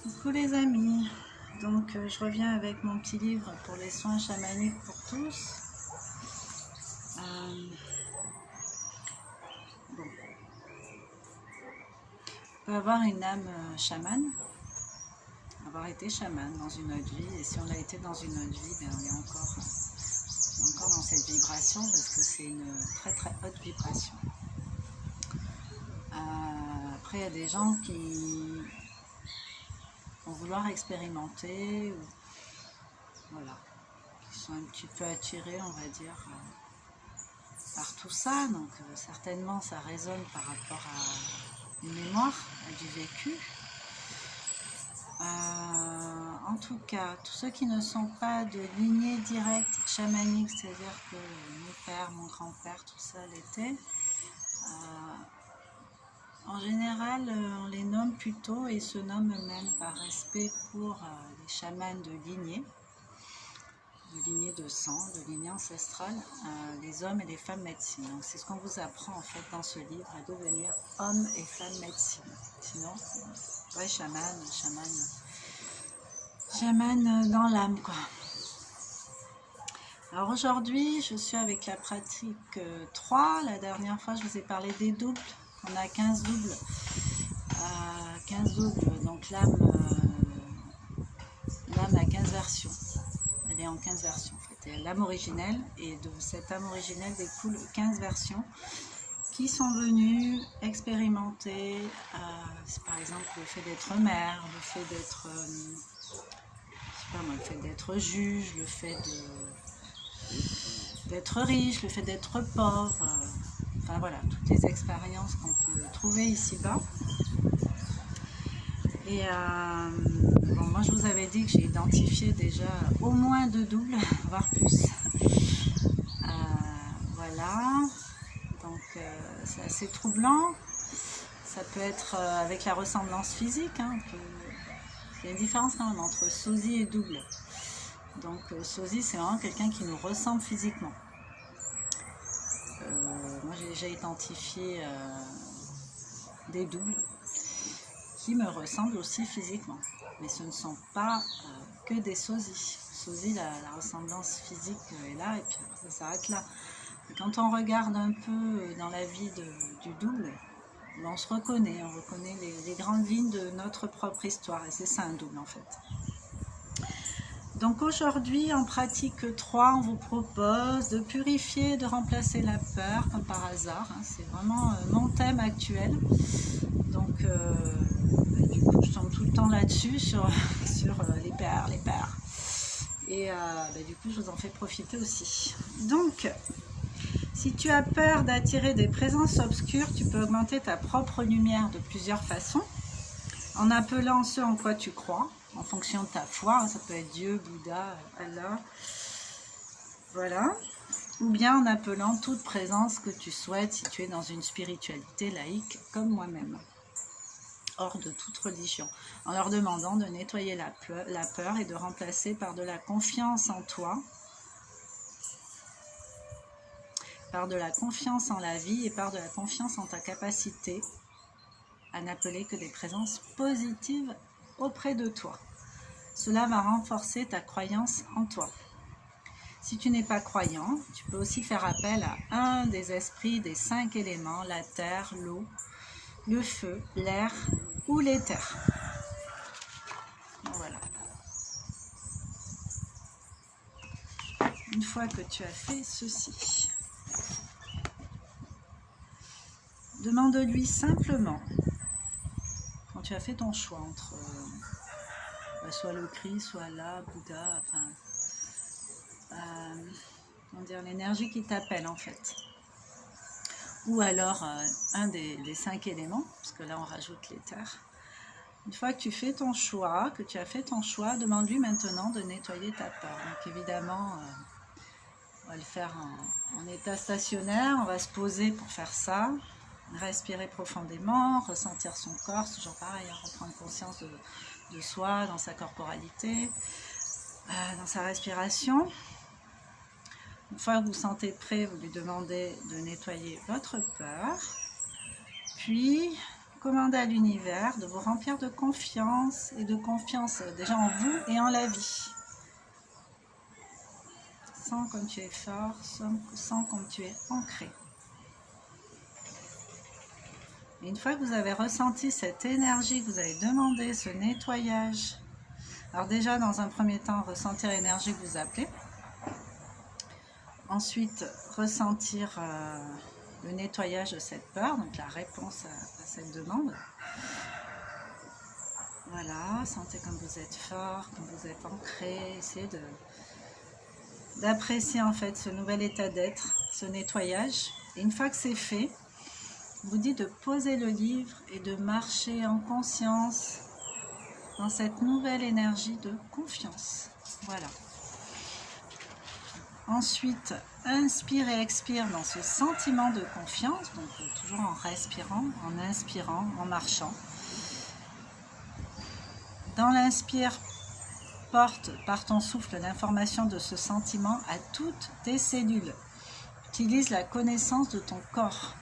Coucou les amis, donc je reviens avec mon petit livre pour les soins chamaniques pour tous. Bon. On peut avoir une âme chamane, avoir été chamane dans une autre vie, et si on a été dans une autre vie, ben on est encore dans cette vibration parce que c'est une très très haute vibration. Après il y a des gens qui vont vouloir expérimenter, ou, voilà, qui sont un petit peu attirés, on va dire, par tout ça. Donc certainement ça résonne par rapport à une mémoire, à du vécu. En tout cas, tous ceux qui ne sont pas de lignée directe chamanique, c'est-à-dire que mon père, mon grand-père, tout ça l'était, en général, on les nomme plutôt et se nomment eux-mêmes par respect pour les chamans de lignée de sang, de lignée ancestrale, les hommes et les femmes médecine. Donc c'est ce qu'on vous apprend en fait dans ce livre, à devenir homme et femme médecine. Sinon, ouais, chaman dans l'âme, quoi. Alors aujourd'hui, je suis avec la pratique 3. La dernière fois, je vous ai parlé des doubles. On a 15 doubles. 15 doubles, donc l'âme a 15 versions. Elle est en 15 versions en fait. L'âme originelle, et de cette âme originelle découlent 15 versions qui sont venues expérimenter, par exemple, le fait d'être mère, le fait d'être, le fait d'être juge, le fait d'être riche, le fait d'être pauvre, enfin voilà, toutes les expériences qu'on peut trouver ici-bas. Et bon, moi je vous avais dit que j'ai identifié déjà au moins 2 doubles, voire plus. Voilà, donc c'est assez troublant. Ça peut être avec la ressemblance physique, hein, il y a une différence quand même entre sosie et double. Donc sosie, c'est vraiment quelqu'un qui nous ressemble physiquement. Moi j'ai déjà identifié des doubles qui me ressemblent aussi physiquement, mais ce ne sont pas que des sosies. Sosie, la ressemblance physique est là, et puis ça s'arrête là. Et quand on regarde un peu dans la vie du double, on se reconnaît, on reconnaît les grandes lignes de notre propre histoire, et c'est ça un double en fait. Donc aujourd'hui, en pratique 3, on vous propose de purifier, de remplacer la peur, comme par hasard. Hein, c'est vraiment mon thème actuel. Donc du coup, je tombe tout le temps là-dessus, sur les peurs. Et du coup, je vous en fais profiter aussi. Donc, si tu as peur d'attirer des présences obscures, tu peux augmenter ta propre lumière de plusieurs façons, en appelant ce en quoi tu crois, en fonction de ta foi. Ça peut être Dieu, Bouddha, Allah, voilà. Ou bien en appelant toute présence que tu souhaites si tu es dans une spiritualité laïque comme moi-même, hors de toute religion, en leur demandant de nettoyer la peur et de remplacer par de la confiance en toi, par de la confiance en la vie et par de la confiance en ta capacité à n'appeler que des présences positives auprès de toi. Cela va renforcer ta croyance en toi. Si tu n'es pas croyant, tu peux aussi faire appel à un des esprits des 5 éléments, la terre, l'eau, le feu, l'air ou l'éther. Voilà. Une fois que tu as fait ceci, demande-lui simplement, quand tu as fait ton choix entre soit le Christ, soit Allah, Bouddha, enfin, comment dire, l'énergie qui t'appelle en fait, ou alors un des 5 éléments, parce que là on rajoute l'éther. Une fois que tu fais ton choix, demande-lui maintenant de nettoyer ta peur. Donc évidemment, on va le faire en état stationnaire, on va se poser pour faire ça, respirer profondément, ressentir son corps, c'est toujours pareil, reprendre conscience de soi, dans sa corporalité, dans sa respiration. Une fois que vous vous sentez prêt, vous lui demandez de nettoyer votre peur. Puis, commandez à l'univers de vous remplir de confiance et de confiance déjà en vous et en la vie. Sens comme tu es fort, sens comme tu es ancré. Et une fois que vous avez ressenti cette énergie, que vous avez demandé ce nettoyage, alors déjà dans un premier temps, ressentir l'énergie que vous appelez. Ensuite, ressentir le nettoyage de cette peur, donc la réponse à cette demande. Voilà, sentez comme vous êtes fort, comme vous êtes ancré, essayez d'apprécier en fait ce nouvel état d'être, ce nettoyage. Et une fois que c'est fait, vous dites de poser le livre et de marcher en conscience dans cette nouvelle énergie de confiance. Voilà. Ensuite, inspire et expire dans ce sentiment de confiance, donc toujours en respirant, en inspirant, en marchant. Dans l'inspire, porte par ton souffle l'information de ce sentiment à toutes tes cellules. Utilise la connaissance de ton corps.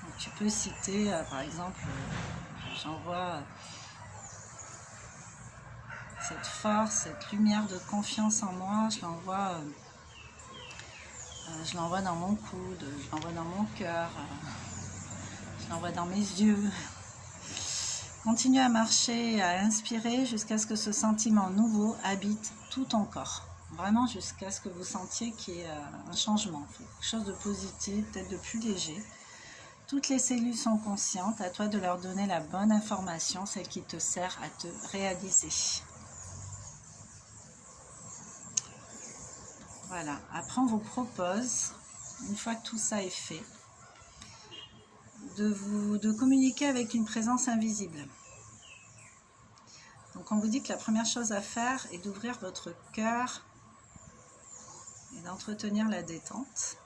Donc, tu peux citer, par exemple, j'envoie cette force, cette lumière de confiance en moi, je l'envoie dans mon coude, je l'envoie dans mon cœur, je l'envoie dans mes yeux. Continue à marcher, à inspirer jusqu'à ce que ce sentiment nouveau habite tout ton corps. Vraiment jusqu'à ce que vous sentiez qu'il y ait un changement, quelque chose de positif, peut-être de plus léger. Toutes les cellules sont conscientes, à toi de leur donner la bonne information, celle qui te sert à te réaliser. Voilà, après on vous propose, une fois que tout ça est fait, de communiquer avec une présence invisible. Donc on vous dit que la première chose à faire est d'ouvrir votre cœur et d'entretenir la détente.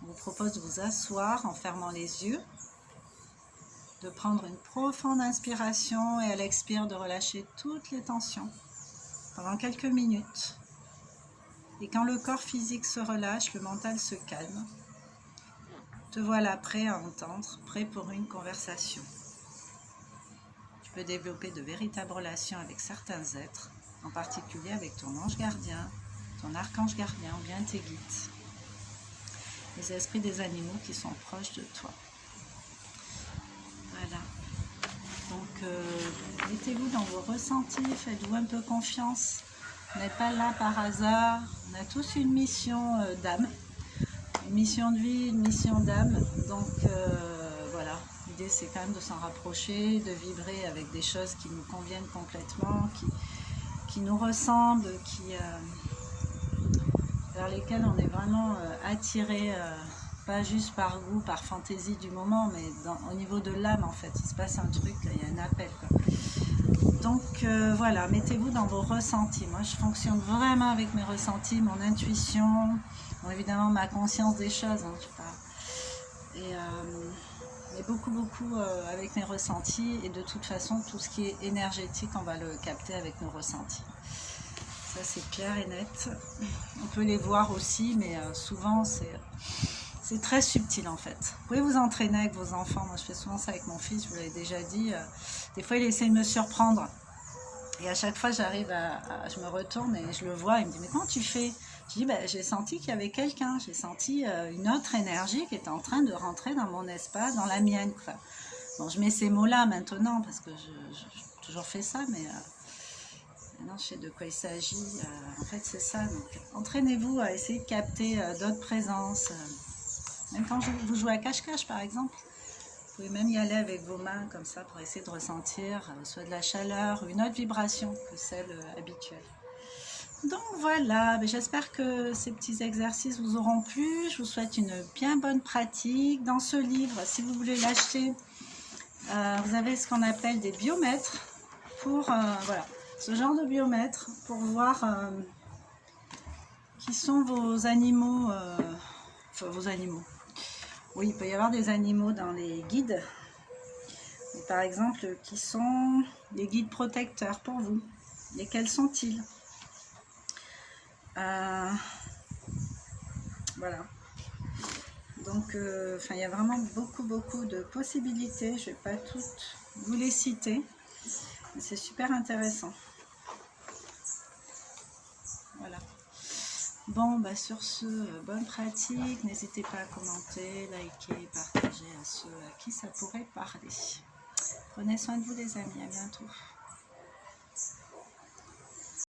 On vous propose de vous asseoir en fermant les yeux, de prendre une profonde inspiration et à l'expire de relâcher toutes les tensions pendant quelques minutes. Et quand le corps physique se relâche, le mental se calme. Te voilà prêt à entendre, prêt pour une conversation. Tu peux développer de véritables relations avec certains êtres, en particulier avec ton ange gardien, ton archange gardien ou bien tes guides, les esprits des animaux qui sont proches de toi. Voilà. Donc, mettez-vous dans vos ressentis, faites-vous un peu confiance. On n'est pas là par hasard, on a tous une mission d'âme, une mission de vie, une mission d'âme, donc voilà, l'idée c'est quand même de s'en rapprocher, de vibrer avec des choses qui nous conviennent complètement, qui nous ressemblent, vers lesquelles on est vraiment attiré, pas juste par goût, par fantaisie du moment, mais au niveau de l'âme en fait, il se passe un truc, là, il y a un appel quoi. Donc voilà, mettez-vous dans vos ressentis. Moi, je fonctionne vraiment avec mes ressentis, mon intuition, bon, évidemment ma conscience des choses, hein, je sais pas. Mais beaucoup avec mes ressentis. Et de toute façon, tout ce qui est énergétique, on va le capter avec nos ressentis. Ça, c'est clair et net. On peut les voir aussi, mais souvent, c'est très subtil en fait. Vous pouvez vous entraîner avec vos enfants. Moi, je fais souvent ça avec mon fils, je vous l'avais déjà dit. Des fois, il essaie de me surprendre. Et à chaque fois, je me retourne et je le vois. Il me dit, mais comment tu fais? Je dis, ben, j'ai senti qu'il y avait quelqu'un. J'ai senti une autre énergie qui était en train de rentrer dans mon espace, dans la mienne. Enfin, bon, je mets ces mots-là maintenant parce que j'ai toujours fait ça, mais maintenant, je sais de quoi il s'agit. En fait, c'est ça. Donc, entraînez-vous à essayer de capter d'autres présences. Même quand vous jouez à cache-cache, par exemple, vous pouvez même y aller avec vos mains comme ça pour essayer de ressentir soit de la chaleur ou une autre vibration que celle habituelle. Donc voilà, j'espère que ces petits exercices vous auront plu. Je vous souhaite une bien bonne pratique. Dans ce livre, si vous voulez l'acheter, vous avez ce qu'on appelle des biomètres pour voilà, ce genre de biomètres pour voir qui sont vos animaux, enfin vos animaux. Oui, il peut y avoir des animaux dans les guides, mais par exemple, qui sont les guides protecteurs pour vous. Lesquels sont-ils? Voilà. Donc, il y a vraiment beaucoup de possibilités. Je ne vais pas toutes vous les citer. C'est super intéressant. Voilà. Bon, sur ce, bonne pratique. N'hésitez pas à commenter, liker, partager à ceux à qui ça pourrait parler. Prenez soin de vous les amis, à bientôt.